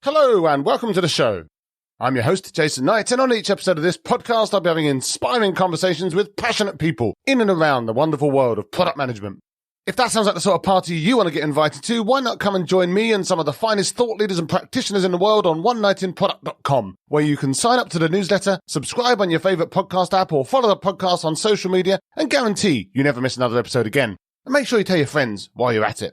Hello and welcome to the show. I'm your host, Jason Knight, and on each episode of this podcast, I'll be having inspiring conversations with passionate people in and around the wonderful world of product management. If that sounds like the sort of party you want to get invited to, why not come and join me and some of the finest thought leaders and practitioners in the world on onenightinproduct.com, where you can sign up to the newsletter, subscribe on your favourite podcast app, or follow the podcast on social media, and guarantee you never miss another episode again. And make sure you tell your friends while you're at it.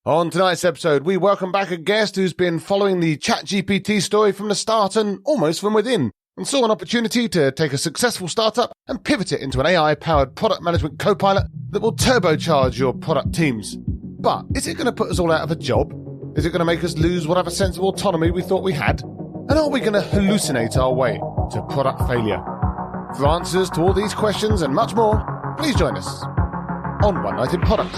On tonight's episode, we welcome back a guest who's been following the ChatGPT story from the start and almost from within, and saw an opportunity to take a successful startup and pivot it into an AI-powered product management co-pilot that will turbocharge your product teams. But is it going to put us all out of a job? Is it going to make us lose whatever sense of autonomy we thought we had? And are we going to hallucinate our way to product failure? For answers to all these questions and much more, please join us on One Night in Product.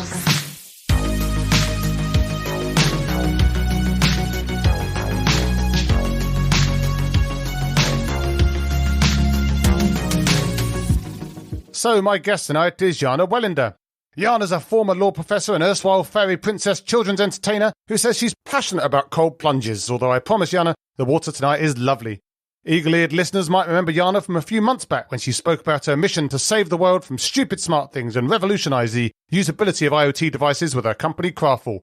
So my guest tonight is Yana Welinder. Yana's a former law professor and erstwhile fairy princess children's entertainer who says she's passionate about cold plunges, although I promise Yana, the water tonight is lovely. Eagle-eared listeners might remember Yana from a few months back when she spoke about her mission to save the world from stupid smart things and revolutionise the usability of IoT devices with her company Kraftful.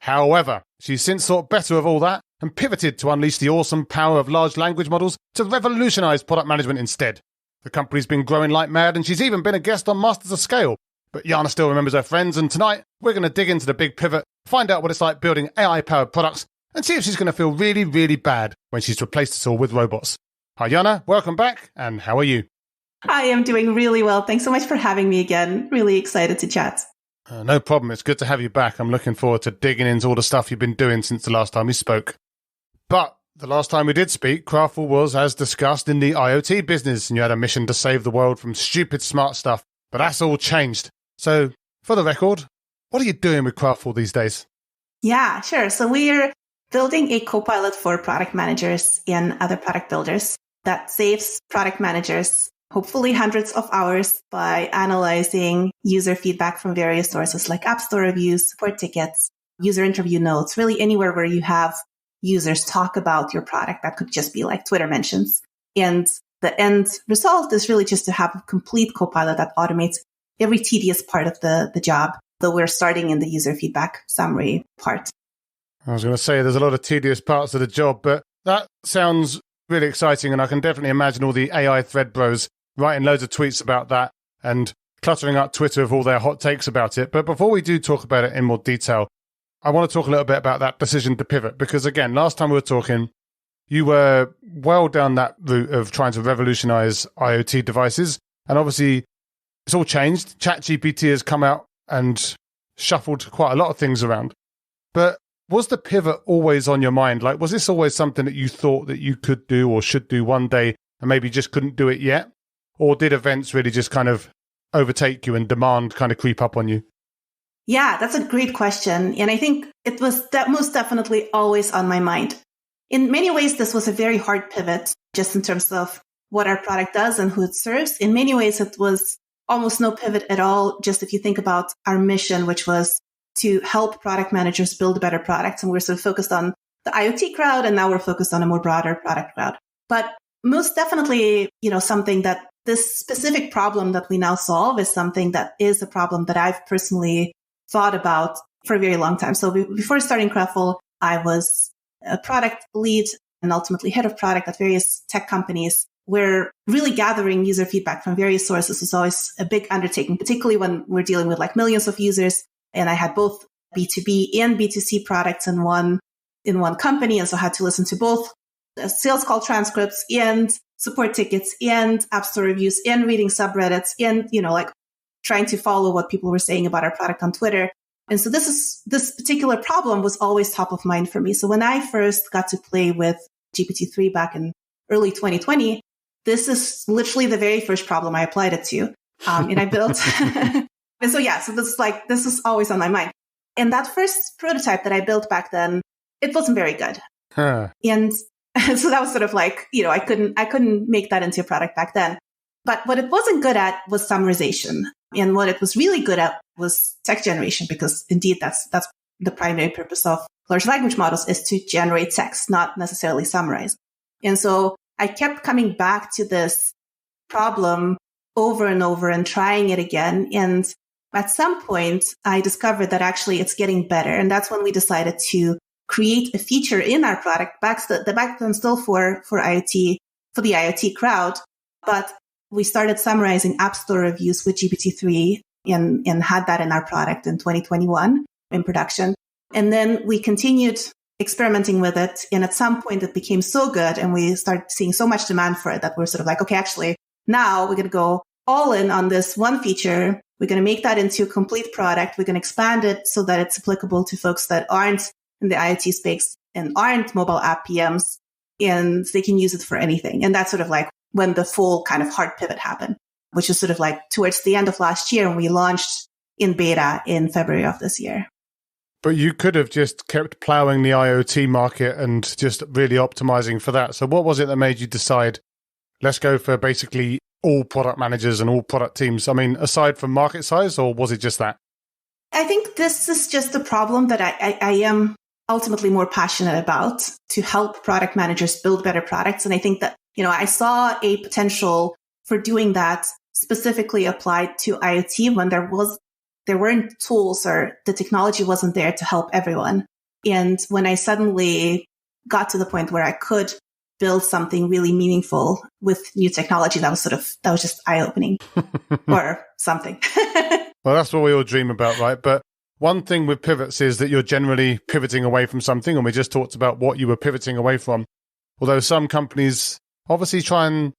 However, she's since thought better of all that and pivoted to unleash the awesome power of large language models to revolutionise product management instead. The company's been growing like mad, and she's even been a guest on Masters of Scale. But Yana still remembers her friends, and tonight we're going to dig into the big pivot, find out what it's like building AI-powered products, and see if she's going to feel really, really bad when she's replaced us all with robots. Hi Yana, welcome back, and how are you? I am doing really well. Thanks so much for having me again. Really excited to chat. No problem. It's good to have you back. I'm looking forward to digging into all the stuff you've been doing since the last time we spoke. But the last time we did speak, Kraftful was, as discussed, in the IoT business, and you had a mission to save the world from stupid smart stuff. But that's all changed. So, for the record, what are you doing with Kraftful these days? Yeah, sure. So we're building a co-pilot for product managers and other product builders that saves product managers hopefully hundreds of hours by analyzing user feedback from various sources like App Store reviews, support tickets, user interview notes, really anywhere where you have users talk about your product. That could just be like Twitter mentions. And the end result is really just to have a complete copilot that automates every tedious part of the job, though we're starting in the user feedback summary part. I was going to say there's a lot of tedious parts of the job, but that sounds really exciting, and I can definitely imagine all the AI thread bros writing loads of tweets about that and cluttering up Twitter with all their hot takes about it. But before we do talk about it in more detail, I want to talk a little bit about that decision to pivot, because again, last time we were talking, you were well down that route of trying to revolutionize IoT devices. And obviously it's all changed. ChatGPT has come out and shuffled quite a lot of things around. But was the pivot always on your mind? Like, was this always something that you thought that you could do or should do one day and maybe just couldn't do it yet? Or did events really just kind of overtake you and demand kind of creep up on you? Yeah, that's a great question. And I think it was most definitely always on my mind. In many ways, this was a very hard pivot, just in terms of what our product does and who it serves. In many ways, it was almost no pivot at all, just if you think about our mission, which was to help product managers build better products. And we're sort of focused on the IoT crowd, and now we're focused on a more broader product crowd. But most definitely, something that this specific problem that we now solve is something that is a problem that I've personally thought about for a very long time. So before starting Kraftful, I was a product lead and ultimately head of product at various tech companies, where really gathering user feedback from various sources was always a big undertaking, particularly when we're dealing with like millions of users. And I had both B2B and B2C products in one company. And so I had to listen to both sales call transcripts and support tickets and App Store reviews and reading subreddits and, trying to follow what people were saying about our product on Twitter. And so this particular problem was always top of mind for me. So when I first got to play with GPT-3 back in early 2020, this is literally the very first problem I applied it to. And I built. And so, this is always on my mind. And that first prototype that I built back then, it wasn't very good. Huh. And so that was sort of like, I couldn't make that into a product back then. But what it wasn't good at was summarization. And what it was really good at was text generation, because indeed that's the primary purpose of large language models is to generate text, not necessarily summarize. And so I kept coming back to this problem over and over and trying it again. And at some point, I discovered that actually it's getting better. And that's when we decided to create a feature in our product, back then still for IoT, for the IoT crowd. But we started summarizing App Store reviews with GPT-3 and had that in our product in 2021 in production. And then we continued experimenting with it. And at some point it became so good and we started seeing so much demand for it that we're sort of like, okay, actually now we're going to go all in on this one feature. We're going to make that into a complete product. We're going to expand it so that it's applicable to folks that aren't in the IoT space and aren't mobile app PMs, and they can use it for anything. And that's sort of like when the full kind of hard pivot happened, which is sort of like towards the end of last year, and we launched in beta in February of this year. But you could have just kept plowing the IoT market and just really optimizing for that. So what was it that made you decide, let's go for basically all product managers and all product teams? I mean, aside from market size, or was it just that? I think this is just a problem that I am ultimately more passionate about, to help product managers build better products. And I think that, I saw a potential for doing that specifically applied to IoT when there weren't tools or the technology wasn't there to help everyone. And when I suddenly got to the point where I could build something really meaningful with new technology, that was just eye-opening or something. Well, that's what we all dream about, right? But one thing with pivots is that you're generally pivoting away from something. And we just talked about what you were pivoting away from. Although some companies obviously try and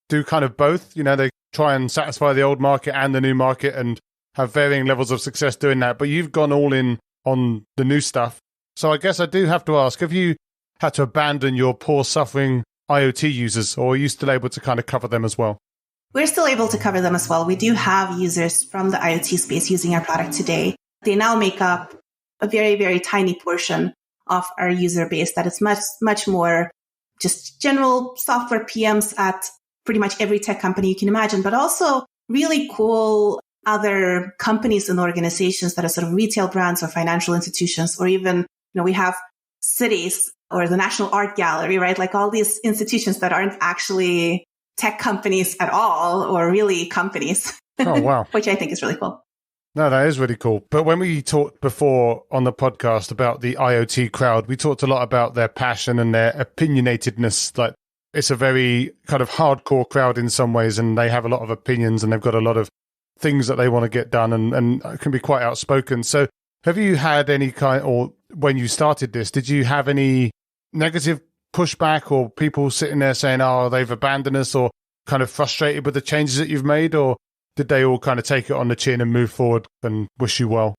do kind of both, they try and satisfy the old market and the new market and have varying levels of success doing that. But you've gone all in on the new stuff. So I guess I do have to ask, have you had to abandon your poor suffering IoT users, or are you still able to kind of cover them as well? We're still able to cover them as well. We do have users from the IoT space using our product today. They now make up a very, very tiny portion of our user base that is much, much more just general software PMs at pretty much every tech company you can imagine, but also really cool other companies and organizations that are sort of retail brands or financial institutions, or even, we have cities or the National Art Gallery, right? Like all these institutions that aren't actually tech companies at all, or really companies. Oh, wow. Which I think is really cool. No, that is really cool. But when we talked before on the podcast about the IoT crowd, we talked a lot about their passion and their opinionatedness. Like, it's a very kind of hardcore crowd in some ways, and they have a lot of opinions and they've got a lot of things that they want to get done and can be quite outspoken. So have you had any kind, or when you started this, did you have any negative pushback or people sitting there saying, oh, they've abandoned us, or kind of frustrated with the changes that you've made? Or did they all kind of take it on the chin and move forward and wish you well?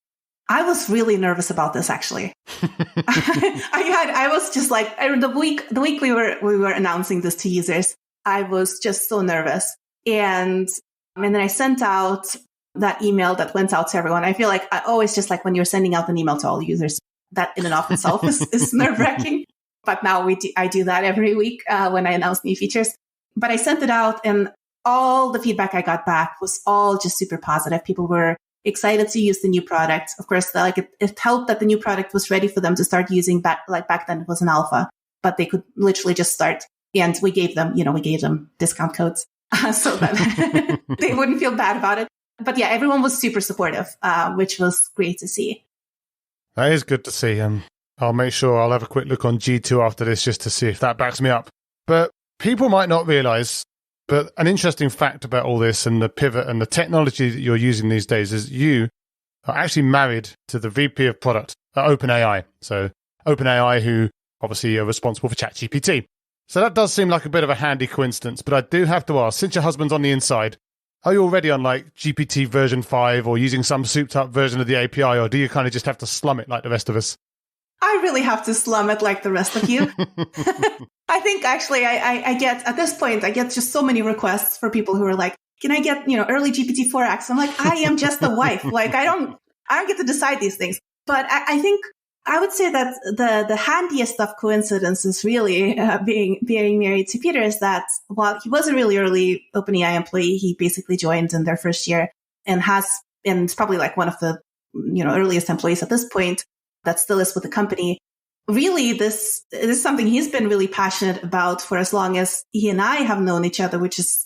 I was really nervous about this, actually. I was just like, the week we were announcing this to users, I was just so nervous. And then I sent out that email that went out to everyone. I feel like I always just like when you're sending out an email to all users, that in and of itself is nerve-wracking. But now I do that every week when I announce new features. But I sent it out, and all the feedback I got back was all just super positive. People were excited to use the new product. Of course, it helped that the new product was ready for them to start using back then it was an alpha, but they could literally just start. And we gave them discount codes so that they wouldn't feel bad about it. But yeah, everyone was super supportive, which was great to see. That is good to see. I'll make sure I'll have a quick look on G2 after this just to see if that backs me up. But people might not realize, but an interesting fact about all this and the pivot and the technology that you're using these days is you are actually married to the VP of product at OpenAI. So OpenAI, who obviously are responsible for ChatGPT. So that does seem like a bit of a handy coincidence, but I do have to ask, since your husband's on the inside, are you already on like GPT version 5 or using some souped up version of the API, or do you kind of just have to slum it like the rest of us? I really have to slum it like the rest of you. I think actually I get, at this point, I get just so many requests for people who are like, can I get, early GPT-4X? I'm like, I am just the wife. Like, I don't get to decide these things. But I think I would say that the handiest of coincidences really being married to Peter is that while he was a really early OpenAI employee, he basically joined in their first year and is probably like one of the, earliest employees at this point that still is with the company. really this is something he's been really passionate about for as long as he and I have known each other, which is,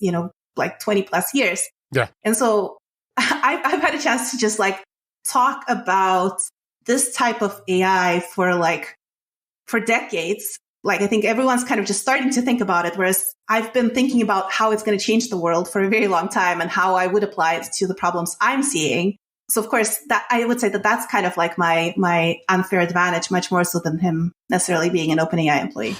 like 20 plus years. Yeah. And so I've had a chance to just like talk about this type of AI for decades. Like, I think everyone's kind of just starting to think about it, whereas I've been thinking about how it's going to change the world for a very long time and how I would apply it to the problems I'm seeing. So, of course, that I would say that that's kind of like my unfair advantage, much more so than him necessarily being an OpenAI employee.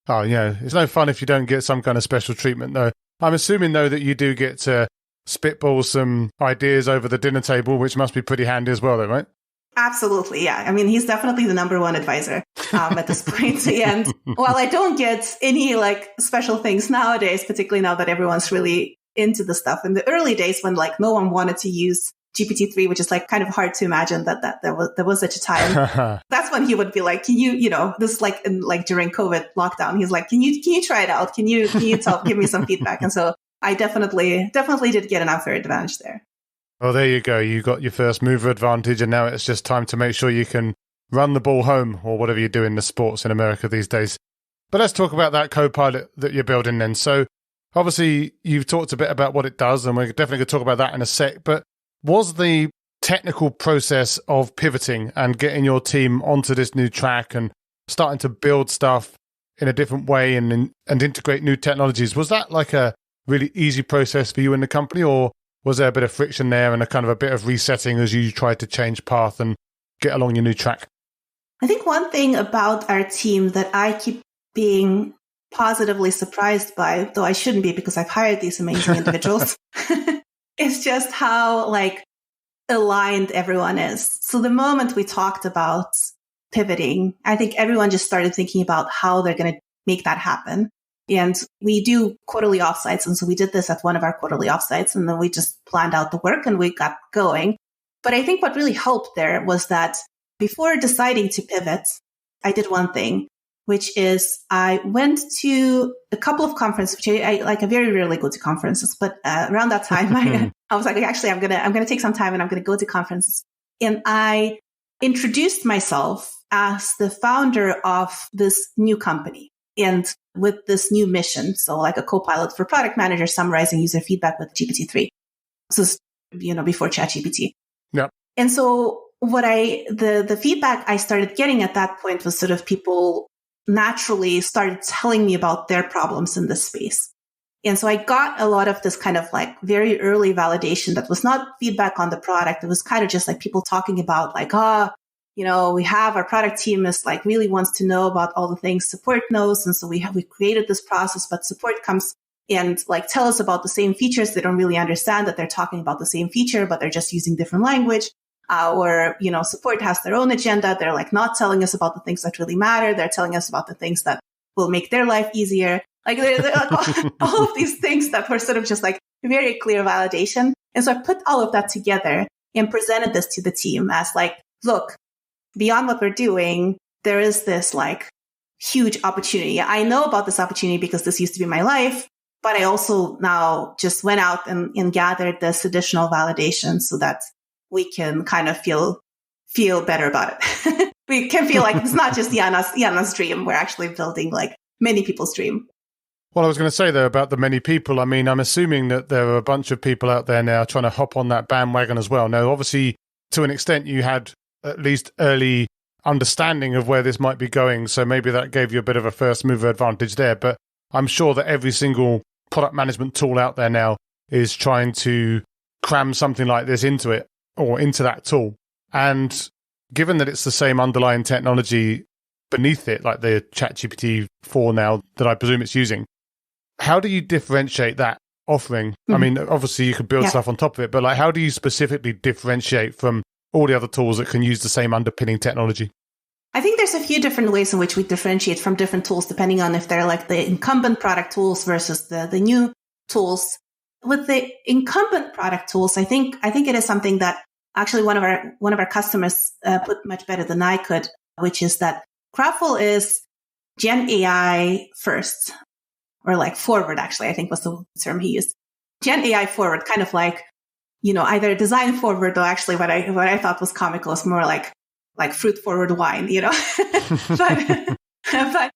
Oh, yeah. It's no fun if you don't get some kind of special treatment, though. I'm assuming, though, that you do get to spitball some ideas over the dinner table, which must be pretty handy as well, though, right? Absolutely, yeah. I mean, he's definitely the number one advisor at this point. And while I don't get any like special things nowadays, particularly now that everyone's really into the stuff, in the early days when like no one wanted to use GPT-3, which is like kind of hard to imagine that there was such a time. That's when he would be like, "Can you, this is like during COVID lockdown. He's like, can you try it out? Can you give me some feedback?" And so I definitely did get an unfair advantage there. Well, there you go. You got your first mover advantage, and now it's just time to make sure you can run the ball home, or whatever you do in the sports in America these days. But let's talk about that Copilot that you're building then. So obviously you've talked a bit about what it does, and we're definitely going to talk about that in a sec. But was the technical process of pivoting and getting your team onto this new track and starting to build stuff in a different way and integrate new technologies, was that like a really easy process for you in the company, or was there a bit of friction there and a kind of a bit of resetting as you tried to change path and get along your new track? I think one thing about our team that I keep being positively surprised by, though I shouldn't be because I've hired these amazing individuals, is just how like aligned everyone is. So the moment we talked about pivoting, I think everyone just started thinking about how they're going to make that happen. And we do quarterly offsites. And so we did this at one of our quarterly offsites, and then we just planned out the work and we got going. But I think what really helped there was that before deciding to pivot, I did one thing, which is I went to a couple of conferences, which I very rarely go to conferences, but around that time, I was like, actually, I'm gonna take some time and I'm gonna go to conferences. And I introduced myself as the founder of this new company and with this new mission. So like a Copilot for product manager summarizing user feedback with GPT-3. So, before ChatGPT. Yeah. And so the feedback I started getting at that point was sort of people naturally started telling me about their problems in this space. And so I got a lot of this kind of like very early validation that was not feedback on the product. It was kind of just like people talking about like, we have our product team is like really wants to know about all the things support knows. And so we created this process, but support comes and like tell us about the same features. They don't really understand that they're talking about the same feature, but they're just using different language. Or support has their own agenda. They're like not telling us about the things that really matter. They're telling us about the things that will make their life easier. Like they're like all of these things that were sort of just like very clear validation. And so I put all of that together and presented this to the team as like, look, beyond what we're doing, there is this like huge opportunity. I know about this opportunity because this used to be my life, but I also now just went out and gathered this additional validation so that we can kind of feel better about it. We can feel like it's not just Yana's dream. We're actually building like many people's dream. Well, I was going to say, though, about the many people. I mean, I'm assuming that there are a bunch of people out there now trying to hop on that bandwagon as well. Now, obviously, to an extent, you had at least early understanding of where this might be going. So maybe that gave you a bit of a first mover advantage there. But I'm sure that every single product management tool out there now is trying to cram something like this into it or into that tool. And given that it's the same underlying technology beneath it, like the ChatGPT 4 now that I presume it's using, how do you differentiate that offering? Mm-hmm. I mean, obviously you could build stuff on top of it, but like, how do you specifically differentiate from all the other tools that can use the same underpinning technology? I think there's a few different ways in which we differentiate from different tools, depending on if they're like the incumbent product tools versus the new tools. With the incumbent product tools, I think it is something that actually one of our customers put much better than I could, which is that Kraftful is Gen AI first, or like forward, actually, I think was the term he used. Gen AI forward, kind of like, either design forward, or actually what I thought was comical is more like like fruit forward wine, but,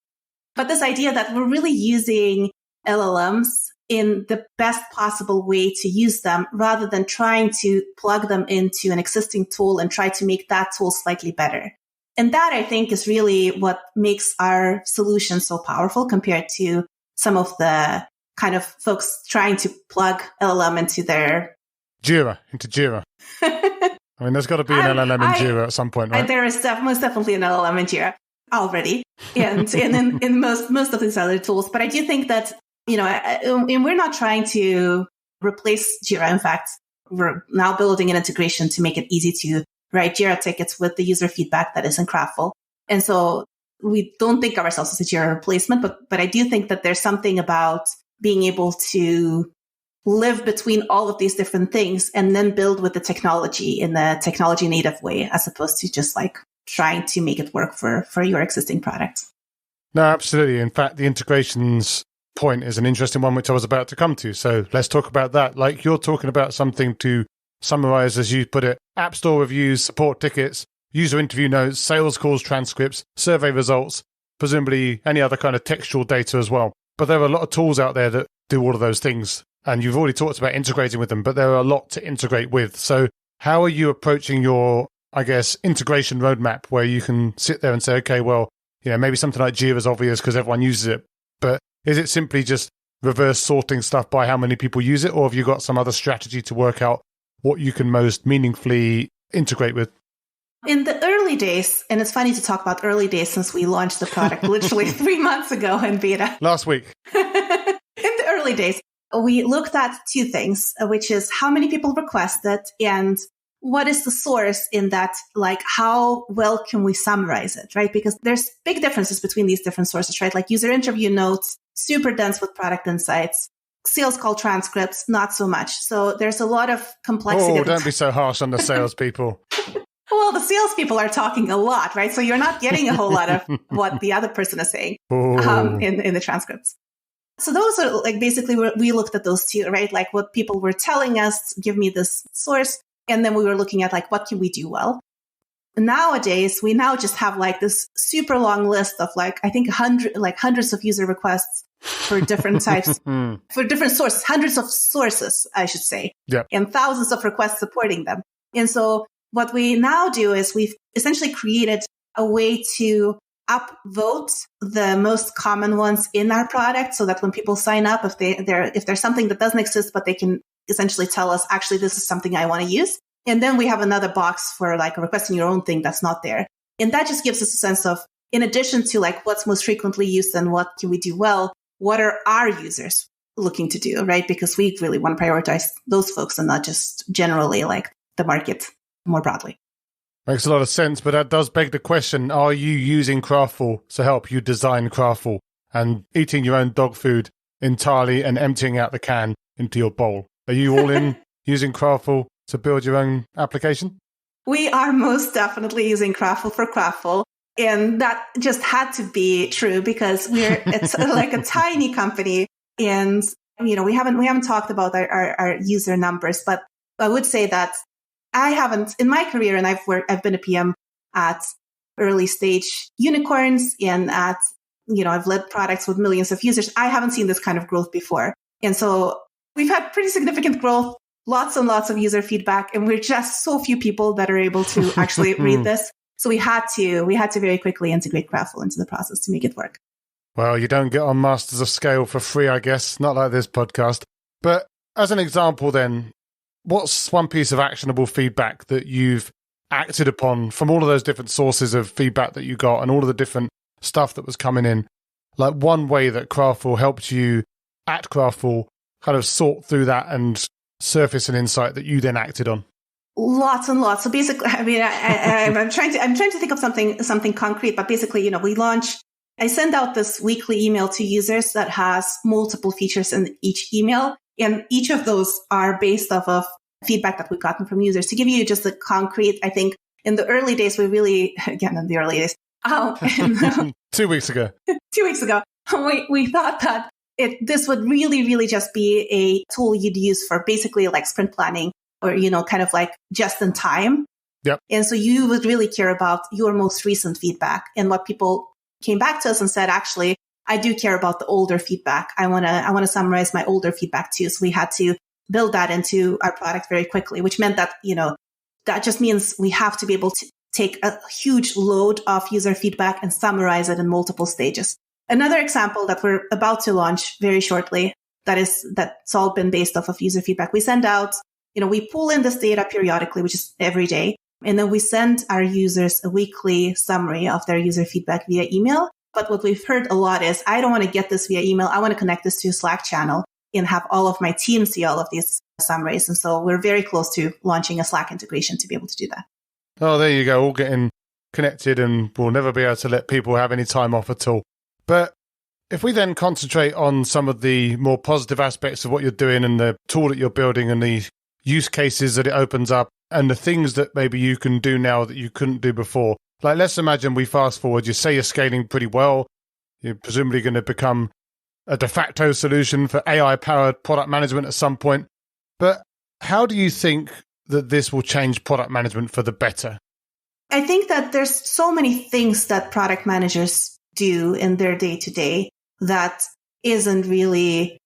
but this idea that we're really using LLMs in the best possible way to use them rather than trying to plug them into an existing tool and try to make that tool slightly better. And that, I think, is really what makes our solution so powerful compared to some of the kind of folks trying to plug LLM into their... into Jira. I mean, there's got to be an LLM in Jira at some point, right? There is most definitely an LLM in Jira already, and in most of these other tools. But I do think that, and we're not trying to replace Jira. In fact, we're now building an integration to make it easy to write Jira tickets with the user feedback that is in Kraftful. And so we don't think of ourselves as a Jira replacement, but I do think that there's something about being able to live between all of these different things and then build with the technology in the technology native way, as opposed to just like trying to make it work for your existing product. No, absolutely. In fact, the integrations point is an interesting one, which I was about to come to. So let's talk about that. Like, you're talking about something to summarize, as you put it, App Store reviews, support tickets, user interview notes, sales calls, transcripts, survey results, presumably any other kind of textual data as well. But there are a lot of tools out there that do all of those things. And you've already talked about integrating with them, but there are a lot to integrate with. So how are you approaching your, I guess, integration roadmap where you can sit there and say, okay, well, maybe something like Jira is obvious because everyone uses it. But is it simply just reverse sorting stuff by how many people use it? Or have you got some other strategy to work out what you can most meaningfully integrate with? In the early days, and it's funny to talk about early days since we launched the product literally 3 months ago in beta. Last week. In the early days, we looked at two things, which is how many people request it and what is the source in that, like how well can we summarize it, right? Because there's big differences between these different sources, right? Like user interview notes, super dense with product insights. Sales call transcripts, not so much. So there's a lot of complexity. Oh, don't be so harsh on the salespeople. Well, the salespeople are talking a lot, right? So you're not getting a whole lot of what the other person is saying in the transcripts. So those are like basically we looked at those two, right? Like what people were telling us, give me this source. And then we were looking at like, what can we do well? Nowadays, we now just have like this super long list of like, I think hundreds of user requests for different types, for different sources, hundreds of sources, I should say, and thousands of requests supporting them. And so what we now do is we've essentially created a way to upvote the most common ones in our product so that when people sign up, if there's something that doesn't exist, but they can essentially tell us, actually, this is something I want to use. And then we have another box for like requesting your own thing that's not there. And that just gives us a sense of, in addition to like what's most frequently used and what can we do well, what are our users looking to do, right? Because we really want to prioritize those folks and not just generally like the market more broadly. Makes a lot of sense, but that does beg the question, are you using Kraftful to help you design Kraftful and eating your own dog food entirely and emptying out the can into your bowl? Are you all in using Kraftful to build your own application? We are most definitely using Kraftful for Kraftful. And that just had to be true because it's like a tiny company. And, we haven't talked about our user numbers, but I would say that I haven't in my career, and I've been a PM at early stage unicorns and at, I've led products with millions of users. I haven't seen this kind of growth before. And so we've had pretty significant growth, lots and lots of user feedback, and we're just so few people that are able to actually read this. So we had to very quickly integrate Kraftful into the process to make it work. Well, you don't get on Masters of Scale for free, I guess, not like this podcast. But as an example then, what's one piece of actionable feedback that you've acted upon from all of those different sources of feedback that you got and all of the different stuff that was coming in? Like one way that Kraftful helped you at Kraftful kind of sort through that and surface an insight that you then acted on? Lots and lots. So basically, I'm trying to think of something concrete, but basically, I send out this weekly email to users that has multiple features in each email. And each of those are based off of feedback that we've gotten from users. To give you just a concrete, I think in the early days, 2 weeks ago, 2 weeks ago, we thought that this would really, really just be a tool you'd use for basically like sprint planning or, kind of like just in time. Yep. And so you would really care about your most recent feedback. And what people came back to us and said, actually, I do care about the older feedback. I want to summarize my older feedback too. So we had to build that into our product very quickly, which meant that, that just means we have to be able to take a huge load of user feedback and summarize it in multiple stages. Another example that we're about to launch very shortly, that's all been based off of user feedback. We send out, we pull in this data periodically, which is every day. And then we send our users a weekly summary of their user feedback via email. But what we've heard a lot is, I don't want to get this via email. I want to connect this to a Slack channel and have all of my team see all of these summaries. And so we're very close to launching a Slack integration to be able to do that. Oh, there you go. All getting connected, and we'll never be able to let people have any time off at all. But if we then concentrate on some of the more positive aspects of what you're doing and the tool that you're building and the use cases that it opens up, and the things that maybe you can do now that you couldn't do before. Like, let's imagine we fast forward, you say you're scaling pretty well. You're presumably going to become a de facto solution for AI-powered product management at some point. But how do you think that this will change product management for the better? I think that there's so many things that product managers do in their day-to-day that is really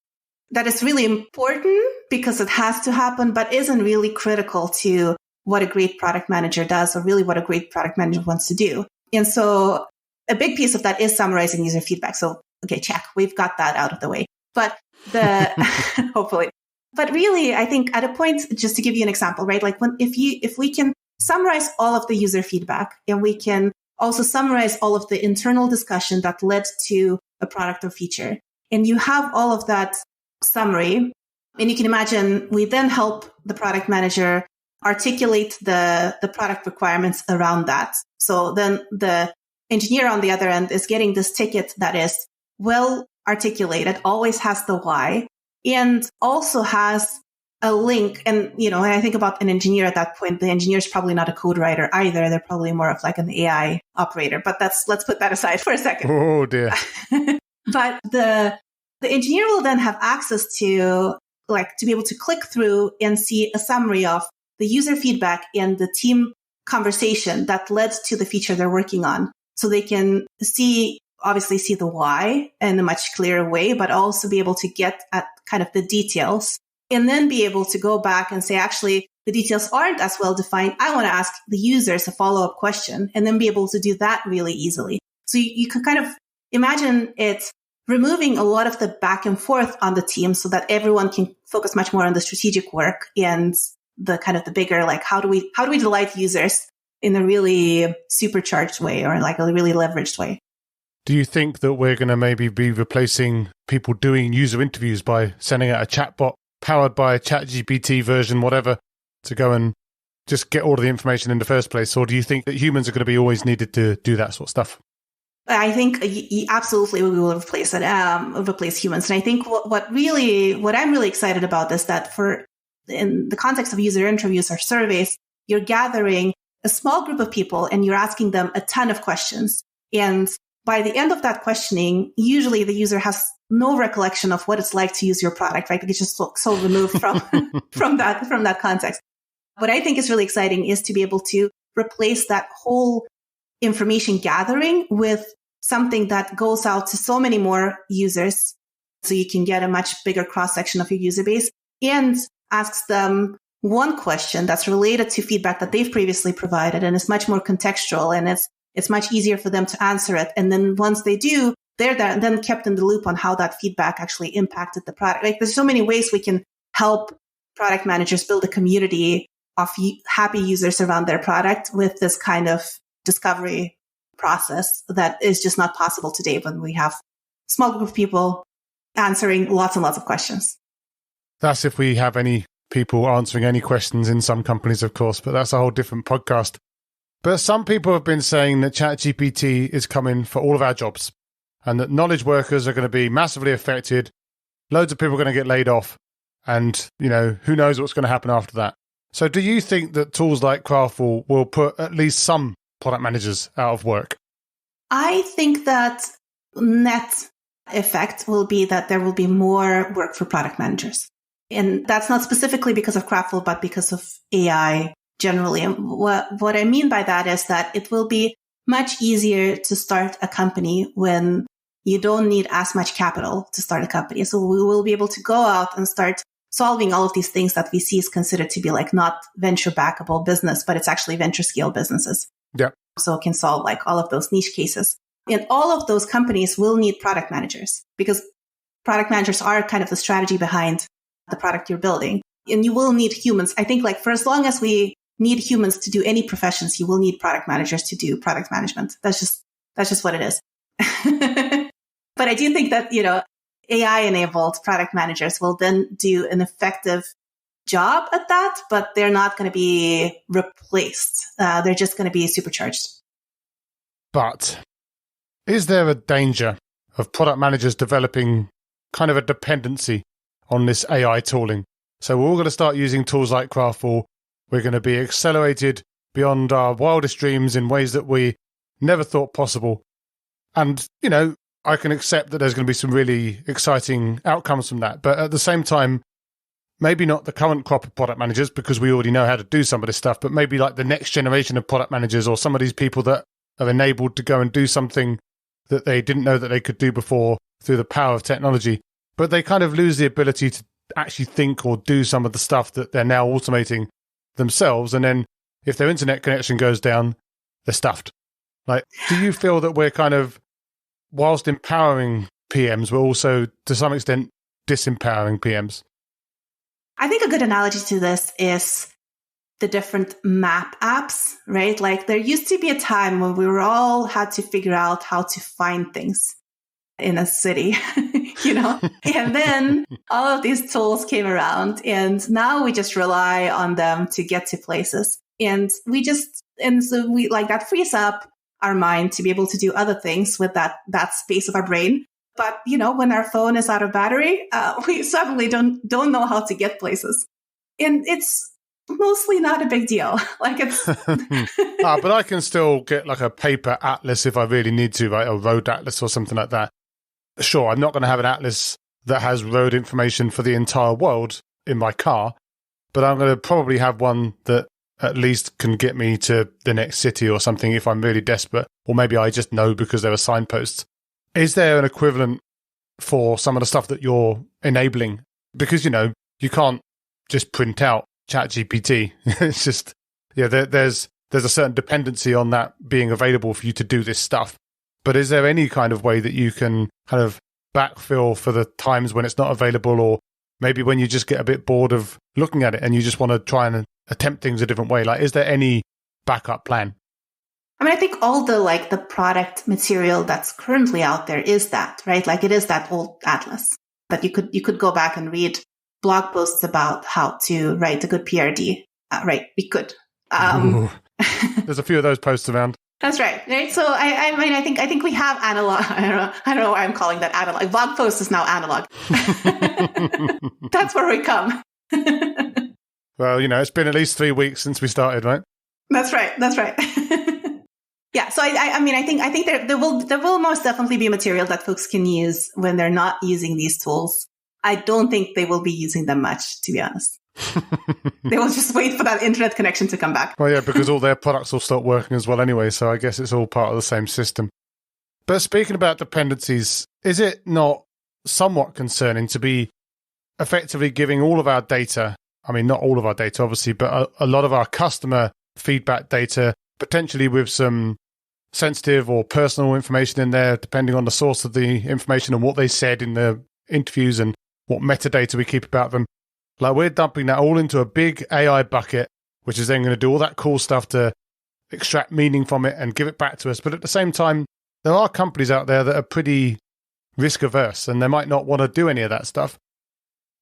important because it has to happen, but isn't really critical to what a great product manager does or really what a great product manager wants to do. And so a big piece of that is summarizing user feedback. So, okay, check. We've got that out of the way. But hopefully. But really, I think at a point, just to give you an example, right? Like if we can summarize all of the user feedback and we can also summarize all of the internal discussion that led to a product or feature, and you have all of that summary, and you can imagine we then help the product manager articulate the product requirements around that. So then the engineer on the other end is getting this ticket that is well articulated, always has the why, and also has a link. And, when I think about an engineer at that point, the engineer is probably not a code writer either. They're probably more of like an AI operator, but let's put that aside for a second. Oh dear. But the engineer will then have access to be able to click through and see a summary of the user feedback and the team conversation that led to the feature they're working on. So they can obviously see the why in a much clearer way, but also be able to get at kind of the details and then be able to go back and say, actually, the details aren't as well defined. I want to ask the users a follow-up question and then be able to do that really easily. So you can kind of imagine it removing a lot of the back and forth on the team so that everyone can focus much more on the strategic work and the kind of the bigger, like, how do we delight users in a really supercharged way or like a really leveraged way? Do you think that we're going to maybe be replacing people doing user interviews by sending out a chatbot powered by a ChatGPT version, whatever, to go and just get all of the information in the first place? Or do you think that humans are going to be always needed to do that sort of stuff? I think absolutely we will replace humans. And I think what I'm really excited about is that in the context of user interviews or surveys, you're gathering a small group of people and you're asking them a ton of questions. And by the end of that questioning, usually the user has no recollection of what it's like to use your product, right? It's just so removed from that context. What I think is really exciting is to be able to replace that whole information gathering with something that goes out to so many more users so you can get a much bigger cross-section of your user base and asks them one question that's related to feedback that they've previously provided and is much more contextual, and it's much easier for them to answer it. And then once they do, they're then kept in the loop on how that feedback actually impacted the product. Like, there's so many ways we can help product managers build a community of happy users around their product with this kind of discovery process that is just not possible today when we have a small group of people answering lots and lots of questions. That's if we have any people answering any questions in some companies, of course, but that's a whole different podcast. But some people have been saying that ChatGPT is coming for all of our jobs and that knowledge workers are going to be massively affected. Loads of people are going to get laid off. And, who knows what's going to happen after that. So do you think that tools like Kraftful will put at least some product managers out of work? I think that net effect will be that there will be more work for product managers. And that's not specifically because of Kraftful, but because of AI generally. And what I mean by that is that it will be much easier to start a company when you don't need as much capital to start a company. So we will be able to go out and start solving all of these things that VC is considered to be like not venture backable business, but it's actually venture scale businesses. Yeah. So it can solve like all of those niche cases. And all of those companies will need product managers because product managers are kind of the strategy behind the product you're building. And you will need humans. I think like for as long as we need humans to do any professions, you will need product managers to do product management. That's just what it is. But I do think that, AI enabled product managers will then do an effective job at that, but they're not going to be replaced. They're just going to be supercharged. But is there a danger of product managers developing kind of a dependency on this AI tooling? So we're all going to start using tools like Kraftful. We're going to be accelerated beyond our wildest dreams in ways that we never thought possible. And, I can accept that there's going to be some really exciting outcomes from that. But at the same time, maybe not the current crop of product managers because we already know how to do some of this stuff, but maybe like the next generation of product managers or some of these people that are enabled to go and do something that they didn't know that they could do before through the power of technology. But they kind of lose the ability to actually think or do some of the stuff that they're now automating themselves. And then if their internet connection goes down, they're stuffed. Like, do you feel that we're kind of, whilst empowering PMs, we're also, to some extent, disempowering PMs? I think a good analogy to this is the different map apps, right? Like there used to be a time when we all had to figure out how to find things in a city, and then all of these tools came around and now we just rely on them to get to places. And so we like that frees up our mind to be able to do other things with that space of our brain. But, when our phone is out of battery, we suddenly don't know how to get places. And it's mostly not a big deal. Like it's... But I can still get like a paper atlas if I really need to, right? A road atlas or something like that. Sure, I'm not going to have an atlas that has road information for the entire world in my car, but I'm going to probably have one that at least can get me to the next city or something if I'm really desperate. Or maybe I just know because there are signposts. Is there an equivalent for some of the stuff that you're enabling? Because, you can't just print out ChatGPT. It's just, there's a certain dependency on that being available for you to do this stuff. But is there any kind of way that you can kind of backfill for the times when it's not available, or maybe when you just get a bit bored of looking at it and you just want to try and attempt things a different way? Like, is there any backup plan? I mean, I think all the product material that's currently out there is that, right? Like it is that old atlas that you could go back and read blog posts about how to write a good PRD. Right. We could. There's a few of those posts around. That's right. Right. So I mean, I think we have analog. I don't know why I'm calling that analog. Blog post is now analog. That's where we come. Well, it's been at least 3 weeks since we started, right? That's right. Yeah. So I mean, I think there will most definitely be material that folks can use when they're not using these tools. I don't think they will be using them much, to be honest. They will just wait for that internet connection to come back. Well, yeah, because all their products will stop working as well anyway. So I guess it's all part of the same system. But speaking about dependencies, is it not somewhat concerning to be effectively giving all of our data, I mean, not all of our data, obviously, but a lot of our customer feedback data, potentially with some sensitive or personal information in there, depending on the source of the information and what they said in the interviews and what metadata we keep about them. Like, we're dumping that all into a big AI bucket, which is then going to do all that cool stuff to extract meaning from it and give it back to us. But at the same time, there are companies out there that are pretty risk averse and they might not want to do any of that stuff.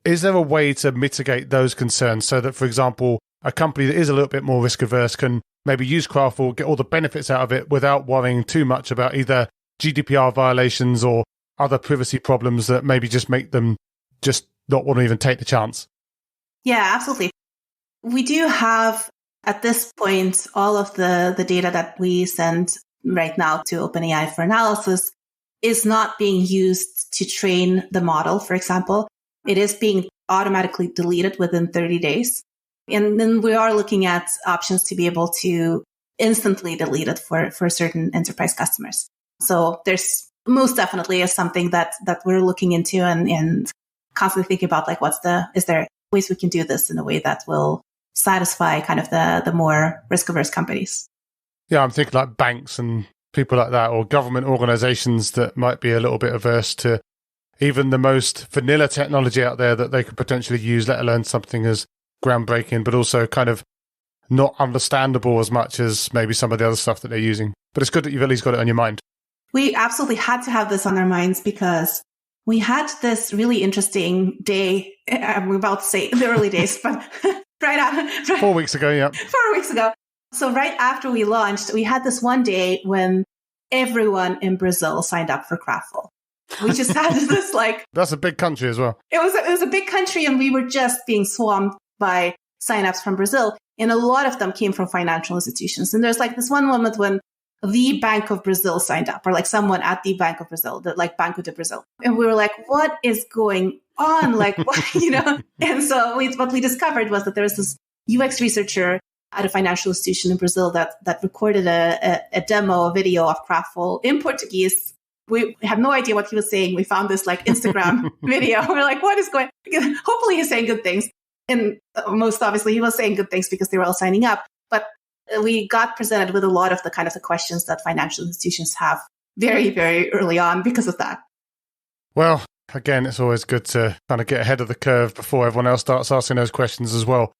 Is there a way to mitigate those concerns so that, for example, a company that is a little bit more risk averse can maybe use Kraftful, get all the benefits out of it without worrying too much about either GDPR violations or other privacy problems that maybe just make them just not want to even take the chance? Yeah, absolutely. We do have, at this point, all of the data that we send right now to OpenAI for analysis is not being used to train the model, for example. It is being automatically deleted within 30 days. And then we are looking at options to be able to instantly delete it for certain enterprise customers. So there's most definitely is something that we're looking into and constantly thinking about, like, is there ways we can do this in a way that will satisfy kind of the more risk-averse companies? Yeah, I'm thinking like banks and people like that, or government organizations that might be a little bit averse to even the most vanilla technology out there that they could potentially use, let alone something as groundbreaking, but also kind of not understandable as much as maybe some of the other stuff that they're using. But it's good that you've at least got it on your mind. We absolutely had to have this on our minds because we had this really interesting day. I'm about to say the early days, but 4 weeks ago, yeah. 4 weeks ago. So right after we launched, we had this one day when everyone in Brazil signed up for Kraftful. We just had this That's a big country as well. It was a big country, and we were just being swamped by signups from Brazil. And a lot of them came from financial institutions. And there's this one moment when the Bank of Brazil signed up, or someone at the Bank of Brazil, Banco de Brazil. And we were like, what is going on? What, And so what we discovered was that there was this UX researcher at a financial institution in Brazil that recorded a demo, a video of Kraftful in Portuguese. We have no idea what he was saying. We found this Instagram video. We're like, what is going on? Hopefully he's saying good things. And most obviously he was saying good things because they were all signing up. But we got presented with a lot of the kind of the questions that financial institutions have very, very early on because of that. Well, again, it's always good to kind of get ahead of the curve before everyone else starts asking those questions as well.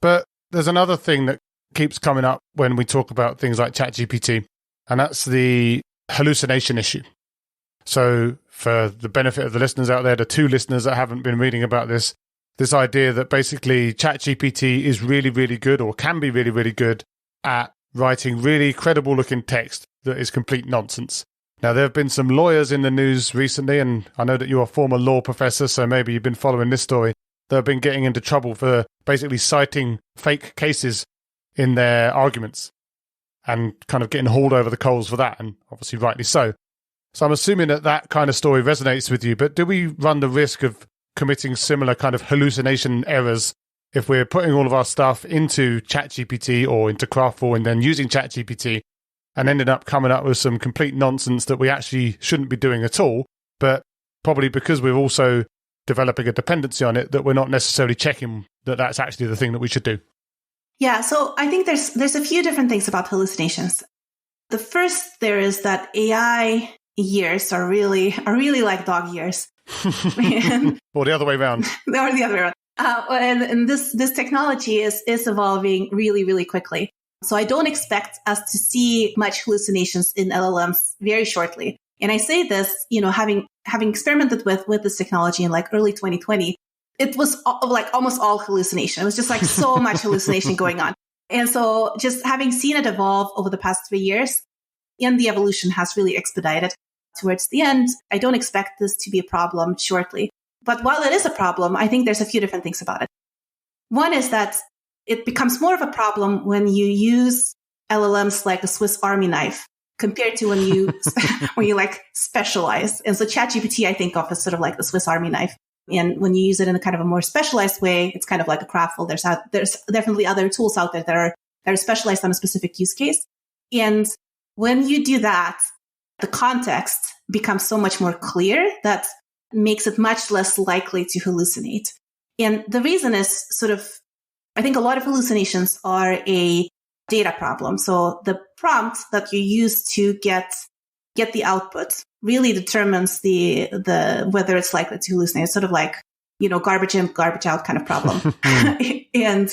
But there's another thing that keeps coming up when we talk about things like ChatGPT, and that's the hallucination issue. So for the benefit of the listeners out there, the two listeners that haven't been reading about this idea that basically ChatGPT is really, really good, or can be really, really good at writing really credible looking text that is complete nonsense. Now, there have been some lawyers in the news recently, and I know that you're a former law professor, so maybe you've been following this story, that have been getting into trouble for basically citing fake cases in their arguments and kind of getting hauled over the coals for that, and obviously rightly so. So I'm assuming that kind of story resonates with you, but do we run the risk of committing similar kind of hallucination errors if we're putting all of our stuff into ChatGPT or into Kraftful and then using ChatGPT and ended up coming up with some complete nonsense that we actually shouldn't be doing at all, but probably because we're also developing a dependency on it that we're not necessarily checking that that's actually the thing that we should do? Yeah, so I think there's a few different things about hallucinations. The first there is that AI years are really like dog years. Or the other way around. Or the other way around. And this technology is evolving really, really quickly. So I don't expect us to see much hallucinations in LLMs very shortly. And I say this, having experimented with this technology in early 2020, it was almost all hallucination. It was just so much hallucination going on. And so just having seen it evolve over the past 3 years, and the evolution has really expedited towards the end, I don't expect this to be a problem shortly. But while it is a problem, I think there's a few different things about it. One is that it becomes more of a problem when you use LLMs like a Swiss Army knife compared to when you specialize. And so ChatGPT, I think of as sort of like the Swiss Army knife. And when you use it in a kind of a more specialized way, it's kind of like a Kraftful. There's definitely other tools out there that are specialized on a specific use case. And when you do that, the context becomes so much more clear that makes it much less likely to hallucinate. And the reason is I think a lot of hallucinations are a data problem. So the prompt that you use to get the output really determines the whether it's likely to hallucinate. It's sort of like, garbage in, garbage out kind of problem. And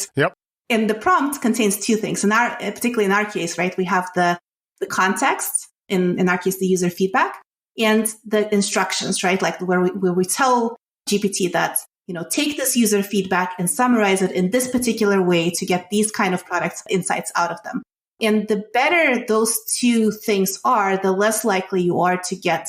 the prompt contains two things. Particularly in our case, right? We have the context, in our case, the user feedback, and the instructions, right? Like where we tell GPT that, take this user feedback and summarize it in this particular way to get these kind of products insights out of them. And the better those two things are, the less likely you are to get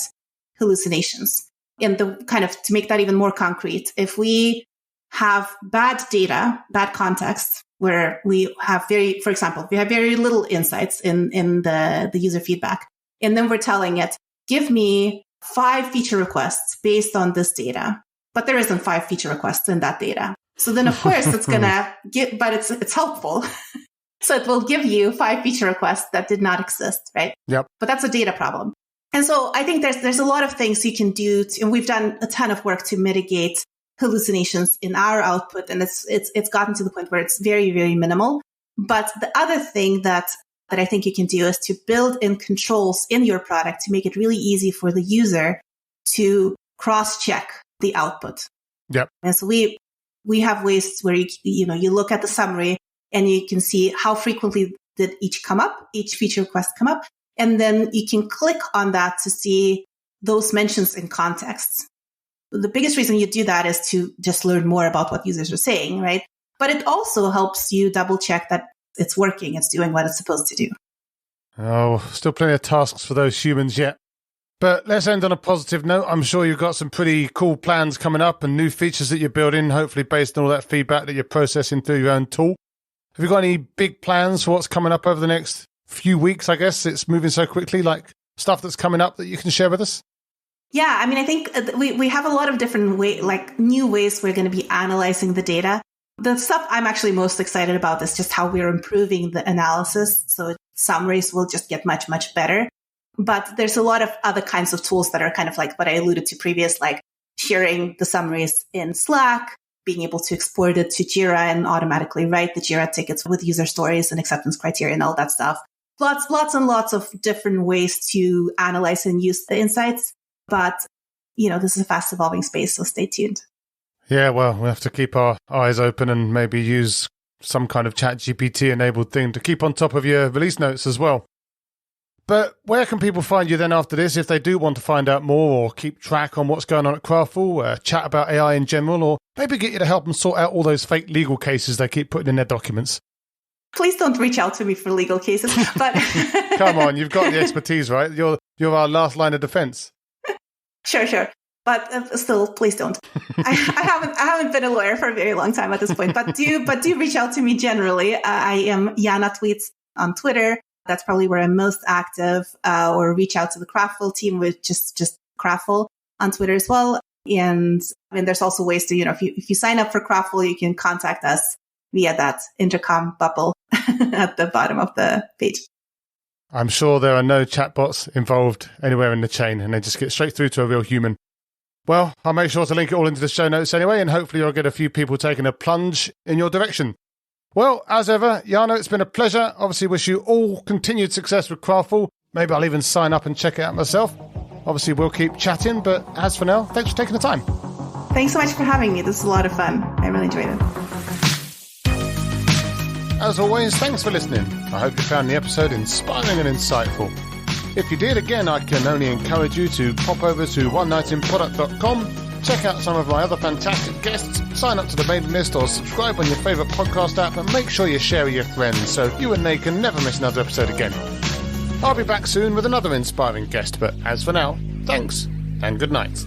hallucinations. And to make that even more concrete, if we have bad data, bad context, where we have for example, we have very little insights in the user feedback, and then we're telling it, give me 5 feature requests based on this data. but there isn't 5 feature requests in that data. So then, of course, it's going to get, but it's helpful. So it will give you 5 feature requests that did not exist, right? Yep. But that's a data problem. And so I think there's a lot of things you can do, and we've done a ton of work to mitigate hallucinations in our output, and it's gotten to the point where it's very, very minimal. But the other thing that I think you can do is to build in controls in your product to make it really easy for the user to cross-check the output. Yep. And so we have ways where you look at the summary and you can see how frequently did each feature request come up. And then you can click on that to see those mentions in context. The biggest reason you do that is to just learn more about what users are saying, right? But it also helps you double check that it's working, it's doing what it's supposed to do. Oh, still plenty of tasks for those humans yet. But let's end on a positive note. I'm sure you've got some pretty cool plans coming up and new features that you're building, hopefully based on all that feedback that you're processing through your own tool. Have you got any big plans for what's coming up over the next few weeks? I guess it's moving so quickly, like stuff that's coming up that you can share with us? Yeah, I mean, I think we have a lot of different new ways we're going to be analyzing the data. The stuff I'm actually most excited about is just how we're improving the analysis. So summaries will just get much, much better. But there's a lot of other kinds of tools that are kind of like what I alluded to previous, like sharing the summaries in Slack, being able to export it to Jira and automatically write the Jira tickets with user stories and acceptance criteria and all that stuff. Lots and lots of different ways to analyze and use the insights. But, this is a fast evolving space, so stay tuned. Yeah, well, we have to keep our eyes open and maybe use some kind of ChatGPT enabled thing to keep on top of your release notes as well. But where can people find you then after this if they do want to find out more or keep track on what's going on at Kraftful, chat about AI in general, or maybe get you to help them sort out all those fake legal cases they keep putting in their documents? Please don't reach out to me for legal cases. But Come on, you've got the expertise, right? You're our last line of defense. Sure. But still, please don't. I haven't been a lawyer for a very long time at this point. But do reach out to me generally. I am Yana Tweets on Twitter. That's probably where I'm most active. Or reach out to the Kraftful team with just Kraftful on Twitter as well. And there's also ways to, if you sign up for Kraftful, you can contact us via that intercom bubble at the bottom of the page. I'm sure there are no chatbots involved anywhere in the chain, and they just get straight through to a real human. Well, I'll make sure to link it all into the show notes anyway, and hopefully you'll get a few people taking a plunge in your direction. Well, as ever, Yana, it's been a pleasure. Obviously, wish you all continued success with Kraftful. Maybe I'll even sign up and check it out myself. Obviously, we'll keep chatting, but as for now, thanks for taking the time. Thanks so much for having me. This is a lot of fun. I really enjoyed it. As always, thanks for listening. I hope you found the episode inspiring and insightful. If you did, again, I can only encourage you to pop over to onenightinproduct.com, check out some of my other fantastic guests, sign up to the mailing list or subscribe on your favourite podcast app, and make sure you share with your friends so you and they can never miss another episode again. I'll be back soon with another inspiring guest, but as for now, thanks and good night.